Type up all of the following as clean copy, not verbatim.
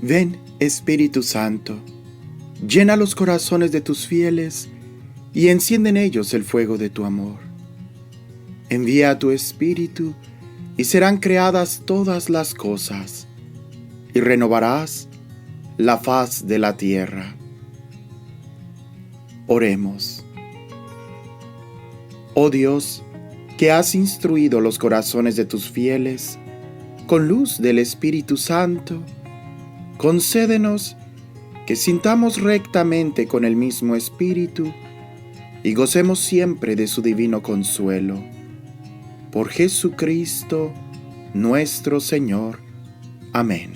Ven, Espíritu Santo, llena los corazones de tus fieles y enciende en ellos el fuego de tu amor. Envía a tu Espíritu y serán creadas todas las cosas, y renovarás la faz de la tierra. Oremos. Oh Dios, que has instruido los corazones de tus fieles con luz del Espíritu Santo, concédenos que sintamos rectamente con el mismo Espíritu y gocemos siempre de su divino consuelo. Por Jesucristo, nuestro Señor. Amén.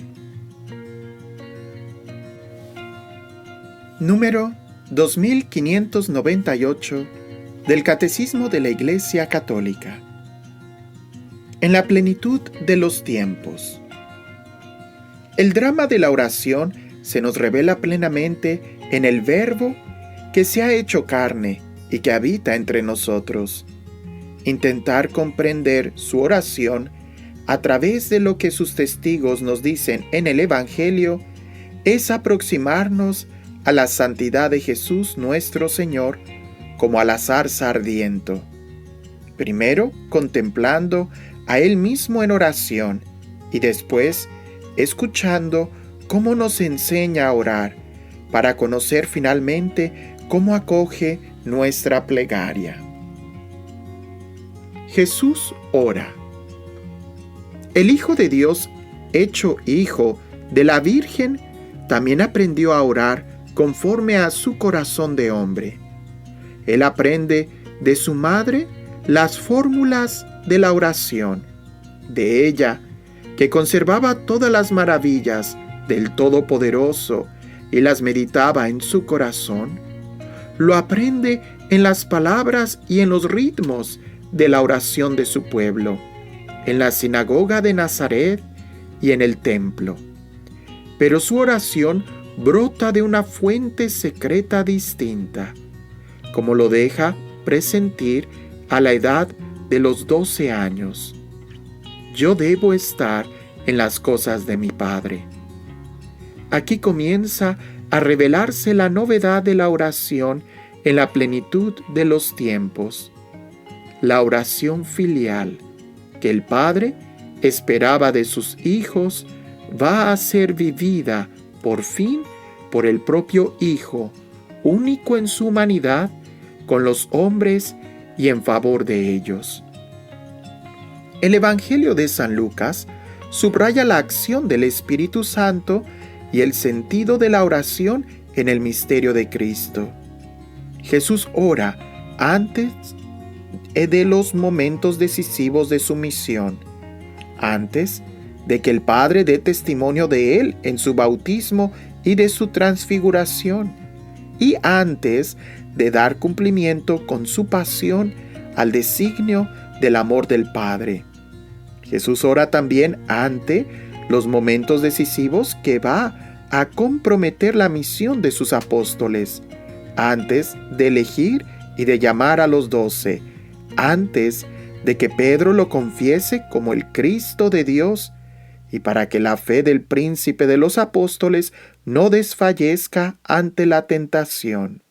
Número 2598 del Catecismo de la Iglesia Católica. En la plenitud de los tiempos. El drama de la oración se nos revela plenamente en el Verbo que se ha hecho carne y que habita entre nosotros. Intentar comprender su oración a través de lo que sus testigos nos dicen en el Evangelio es aproximarnos a la santidad de Jesús nuestro Señor como a la zarza ardiente. Primero contemplando a Él mismo en oración y después escuchando cómo nos enseña a orar para conocer finalmente cómo acoge nuestra plegaria. Jesús ora. El Hijo de Dios, hecho Hijo de la Virgen, también aprendió a orar conforme a su corazón de hombre. Él aprende de su madre las fórmulas de la oración, de ella, que conservaba todas las maravillas del Todopoderoso y las meditaba en su corazón. Lo aprende en las palabras y en los ritmos de la oración de su pueblo, en la sinagoga de Nazaret y en el templo. Pero su oración brota de una fuente secreta distinta, como lo deja presentir a la edad de los 12 años. Yo debo estar en las cosas de mi Padre. Aquí comienza a revelarse la novedad de la oración en la plenitud de los tiempos. La oración filial que el Padre esperaba de sus hijos va a ser vivida por fin por el propio Hijo, único en su humanidad, con los hombres y en favor de ellos. El Evangelio de San Lucas subraya la acción del Espíritu Santo y el sentido de la oración en el misterio de Cristo. Jesús ora antes de los momentos decisivos de su misión, antes de que el Padre dé testimonio de Él en su bautismo y de su transfiguración, y antes de dar cumplimiento con su pasión al designio del amor del Padre. Jesús ora también ante los momentos decisivos que va a comprometer la misión de sus apóstoles, antes de elegir y de llamar a los 12, antes de que Pedro lo confiese como el Cristo de Dios, y para que la fe del príncipe de los apóstoles no desfallezca ante la tentación.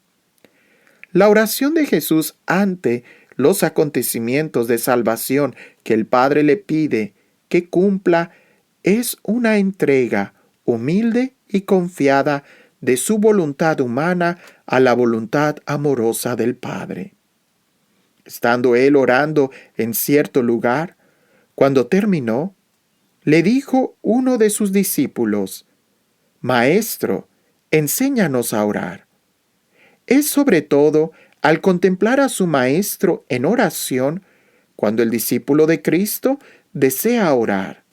La oración de Jesús ante los acontecimientos de salvación que el Padre le pide que cumpla es una entrega humilde y confiada de su voluntad humana a la voluntad amorosa del Padre. Estando él orando en cierto lugar, cuando terminó, le dijo uno de sus discípulos: «Maestro, enséñanos a orar». Es sobre todo al contemplar a su Maestro en oración cuando el discípulo de Cristo desea orar.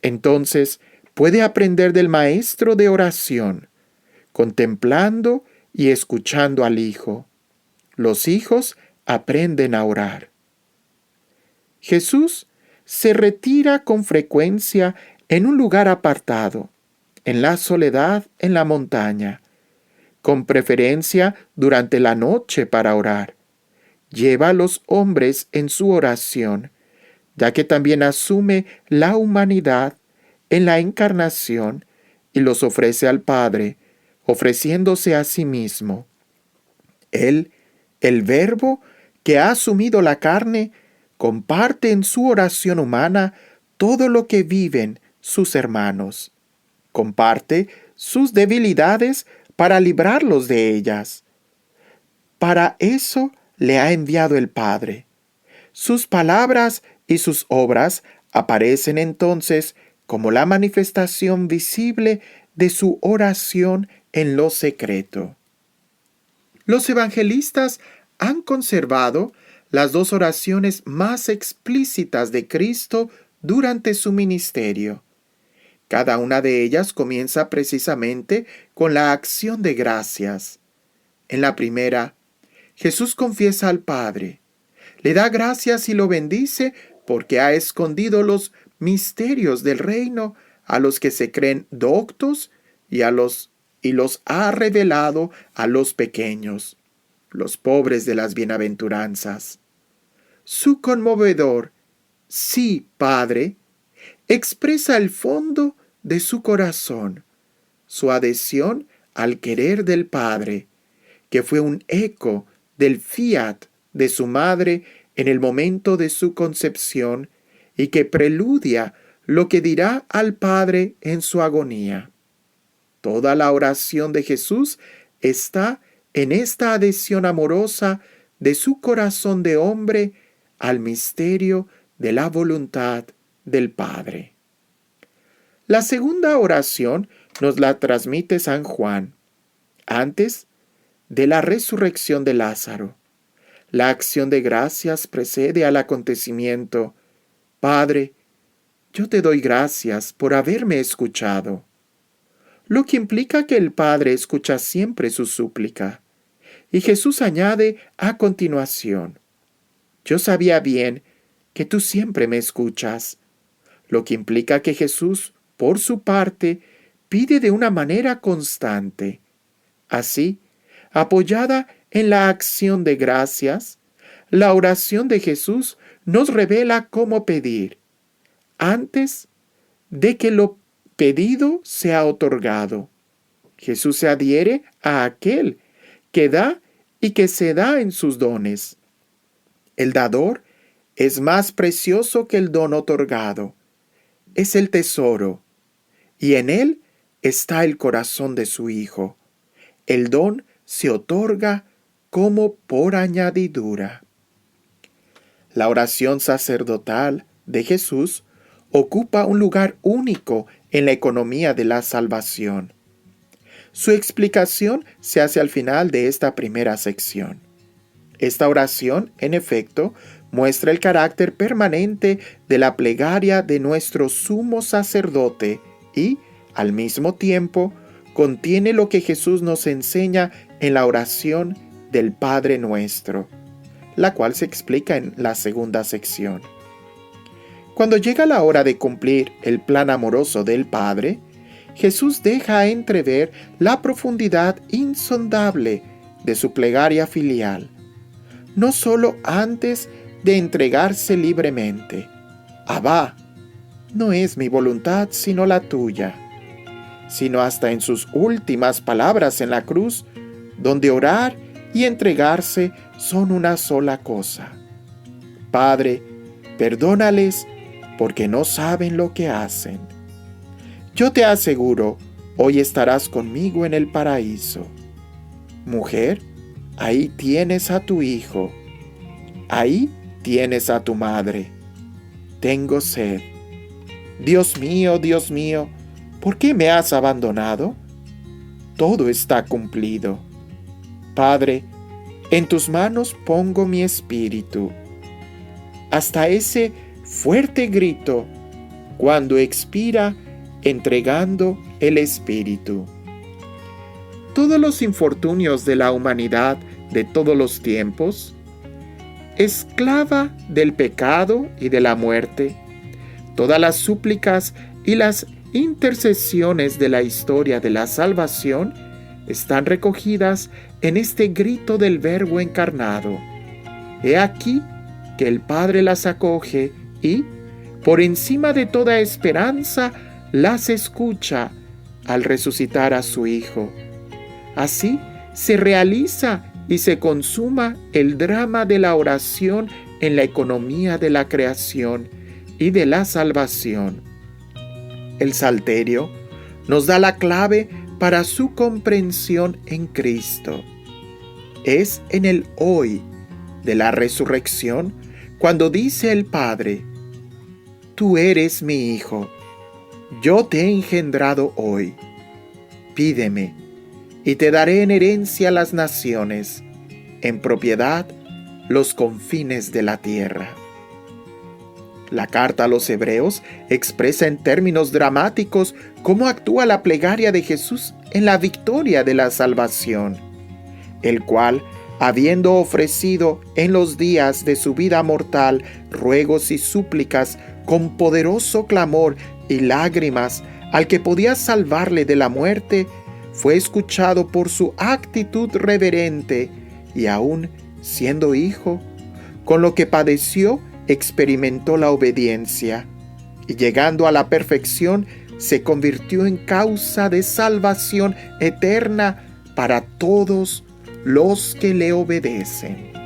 Entonces puede aprender del Maestro de oración, contemplando y escuchando al Hijo. Los hijos aprenden a orar. Jesús se retira con frecuencia en un lugar apartado, en la soledad en la montaña, con preferencia durante la noche para orar. Lleva a los hombres en su oración, ya que también asume la humanidad en la encarnación y los ofrece al Padre, ofreciéndose a sí mismo. Él, el Verbo que ha asumido la carne, comparte en su oración humana todo lo que viven sus hermanos. Comparte sus debilidades para librarlos de ellas. Para eso le ha enviado el Padre. Sus palabras y sus obras aparecen entonces como la manifestación visible de su oración en lo secreto. Los evangelistas han conservado las dos oraciones más explícitas de Cristo durante su ministerio. Cada una de ellas comienza precisamente con la acción de gracias. En la primera, Jesús confiesa al Padre, le da gracias y lo bendice porque ha escondido los misterios del reino a los que se creen doctos y los ha revelado a los pequeños, los pobres de las bienaventuranzas. Su conmovedor "Sí, Padre" expresa el fondo de su corazón, su adhesión al querer del Padre, que fue un eco del fiat de su madre en el momento de su concepción y que preludia lo que dirá al Padre en su agonía. Toda la oración de Jesús está en esta adhesión amorosa de su corazón de hombre al misterio de la voluntad del Padre. La segunda oración nos la transmite San Juan, antes de la resurrección de Lázaro. La acción de gracias precede al acontecimiento. Padre, yo te doy gracias por haberme escuchado. Lo que implica que el Padre escucha siempre su súplica. Y Jesús añade a continuación, yo sabía bien que tú siempre me escuchas, lo que implica que Jesús, por su parte, pide de una manera constante. Así, apoyada en la acción de gracias, la oración de Jesús nos revela cómo pedir, antes de que lo pedido sea otorgado. Jesús se adhiere a aquel que da y que se da en sus dones. El dador es más precioso que el don otorgado. Es el tesoro, y en él está el corazón de su Hijo. El don se otorga como por añadidura. La oración sacerdotal de Jesús ocupa un lugar único en la economía de la salvación. Su explicación se hace al final de esta primera sección. Esta oración, en efecto, muestra el carácter permanente de la plegaria de nuestro sumo sacerdote y, al mismo tiempo, contiene lo que Jesús nos enseña en la oración del Padre Nuestro, la cual se explica en la segunda sección. Cuando llega la hora de cumplir el plan amoroso del Padre, Jesús deja entrever la profundidad insondable de su plegaria filial, no solo antes de entregarse libremente. Abba, no es mi voluntad sino la tuya, sino hasta en sus últimas palabras en la cruz, donde orar y entregarse son una sola cosa. Padre, perdónales porque no saben lo que hacen. Yo te aseguro, hoy estarás conmigo en el paraíso. Mujer, ahí tienes a tu hijo. Ahí tienes a tu madre. Tengo sed. Dios mío, ¿por qué me has abandonado? Todo está cumplido. Padre, en tus manos pongo mi espíritu. Hasta ese fuerte grito, cuando expira entregando el espíritu. Todos los infortunios de la humanidad de todos los tiempos, esclava del pecado y de la muerte, todas las súplicas y las intercesiones de la historia de la salvación están recogidas en este grito del Verbo encarnado. He aquí que el Padre las acoge y, por encima de toda esperanza, las escucha al resucitar a su Hijo. Así se realiza y se consuma el drama de la oración en la economía de la creación y de la salvación. El Salterio nos da la clave para su comprensión en Cristo. Es en el hoy de la resurrección cuando dice el Padre: Tú eres mi Hijo, yo te he engendrado hoy. Pídeme, y te daré en herencia las naciones, en propiedad los confines de la tierra. La carta a los Hebreos expresa en términos dramáticos cómo actúa la plegaria de Jesús en la victoria de la salvación, el cual, habiendo ofrecido en los días de su vida mortal ruegos y súplicas con poderoso clamor y lágrimas al que podía salvarle de la muerte, fue escuchado por su actitud reverente y aún siendo hijo, con lo que padeció, experimentó la obediencia y llegando a la perfección se convirtió en causa de salvación eterna para todos los que le obedecen.